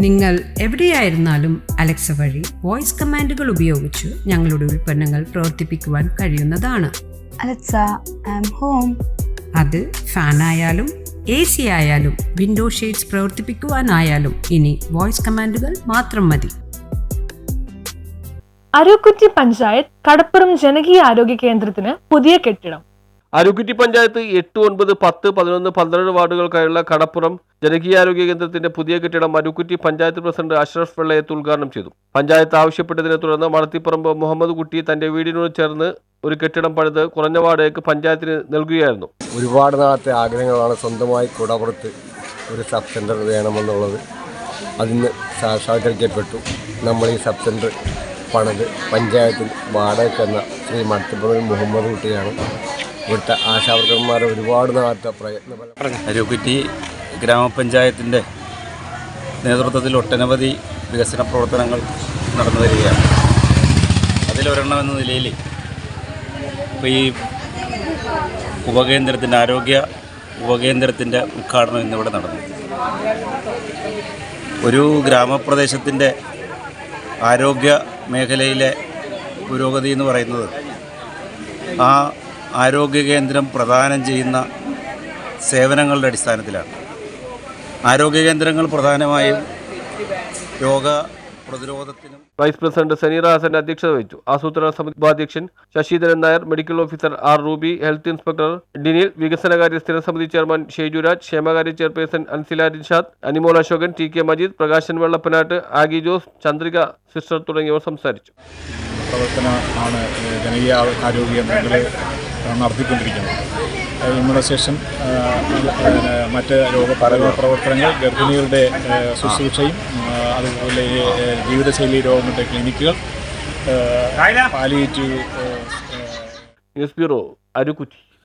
നിങ്ങൾ എവിടെയായിരുന്നാലും അലക്സ വഴി വോയിസ് കമാൻഡുകൾ ഉപയോഗിച്ച് ഞങ്ങളുടെ ഉൽപ്പന്നങ്ങൾ പ്രവർത്തിപ്പിക്കുവാൻ കഴിയുന്നതാണ്. Alexa, I'm home. അത് ഫാനായാലും AC ആയാലും വിൻഡോ ഷെയ്ഡ്സ് പ്രവർത്തിപ്പിക്കുവാനായാലും ഇനി വോയിസ് കമാൻഡുകൾ മാത്രം മതി. അരുക്കുറ്റി പഞ്ചായത്ത് കടപ്പുറം ജനകീയ ആരോഗ്യ കേന്ദ്രത്തിന് പുതിയ കെട്ടിടം. അരുക്കുറ്റി പഞ്ചായത്ത് 8, 9, 10, 11, 12 വാർഡുകൾക്കായുള്ള കടപ്പുറം ജനകീയാരോഗ്യ കേന്ദ്രത്തിന്റെ പുതിയ കെട്ടിടം അരുക്കുറ്റി പഞ്ചായത്ത് പ്രസിഡന്റ് അഷ്റഫ് വെള്ളയത്ത് ഉദ്ഘാടനം ചെയ്തു. പഞ്ചായത്ത് ആവശ്യപ്പെട്ടതിനെ തുടർന്ന് മടത്തിപ്പറമ്പ് മുഹമ്മദ് കുട്ടി തന്റെ വീടിനോട് ചേർന്ന് ഒരു കെട്ടിടം പണിത് കുറഞ്ഞ വാടകയ്ക്ക് പഞ്ചായത്തിന് നൽകുകയായിരുന്നു. ഒരുപാട് നാളത്തെ ആഗ്രഹങ്ങളാണ് സ്വന്തമായി കുടപ്പുറത്ത് ഒരു സബ് സെൻ്റർ വേണമെന്നുള്ളത്. അതിന് സാക്ഷാത്കരിക്കപ്പെട്ടു. നമ്മൾ ഈ സബ് സെൻ്റർ പണിത് പഞ്ചായത്തിൽ വാടകയ്ക്കെന്ന ശ്രീ മടത്തിപ്പറമ്പിൽ മുഹമ്മദ് കുട്ടിയാണ്. ഇവിടുത്തെ ആശാവർക്കന്മാരെ ഒരുപാട് നാളത്തെ പ്രയത്നഫലം. അരുക്കുറ്റി ഗ്രാമപഞ്ചായത്തിൻ്റെ നേതൃത്വത്തിൽ ഒട്ടനവധി വികസന പ്രവർത്തനങ്ങൾ നടന്നു വരികയാണ്. അതിലൊരെണ്ണം എന്ന നിലയിൽ ഇപ്പോൾ ഈ ഉപകേന്ദ്രത്തിൻ്റെ ആരോഗ്യ ഉപകേന്ദ്രത്തിൻ്റെ ഉദ്ഘാടനം ഇന്നിവിടെ നടന്നു. ഒരു ഗ്രാമപ്രദേശത്തിൻ്റെ ആരോഗ്യ മേഖലയിലെ പുരോഗതി എന്ന് പറയുന്നത് ആ ആരോഗ്യ കേന്ദ്രം പ്രദാനം ചെയ്യുന്ന സേവനങ്ങളുടെ അടിസ്ഥാനത്തിലാണ്. ആരോഗ്യ കേന്ദ്രങ്ങൾ പ്രധാനമായും രോഗ പ്രതിരോധത്തിനും. വൈസ് പ്രസിഡന്റ് സനീറ ഹസൻ അധ്യക്ഷത വഹിച്ചു. ആസൂത്രണ സമിതി ഉപാധ്യക്ഷൻ Sasidharan Nair, medical officer R Ruby, health inspector Dinil, വികസനകാര്യ സ്ഥിര സമിതി ചെയർമാൻ ഷെയ്ജുരാജ്, ക്ഷേമകാര്യ chairperson Ansila Rinshad, Animol Ashokan, T K Majeed, Prakashan Vellappanattu, Agi Jose, Chandrika sister തുടങ്ങിയവർ സംസാരിച്ചു. പ്രവർത്തനമാണ് ജനകീയ ആരോഗ്യ മേഖല നടത്തിക്കൊണ്ടിരിക്കുന്നത്. ഇമ്മ്യൂണൈസേഷൻ, മറ്റ് രോഗപരമായ പ്രവർത്തനങ്ങൾ, ഗർഭിണികളുടെ ശുശ്രൂഷയും, അതുപോലെ ജീവിതശൈലി രോഗങ്ങളുടെ ക്ലിനിക്കുകൾ, പാലിയേറ്റീവ്. News bureau, Arookutty.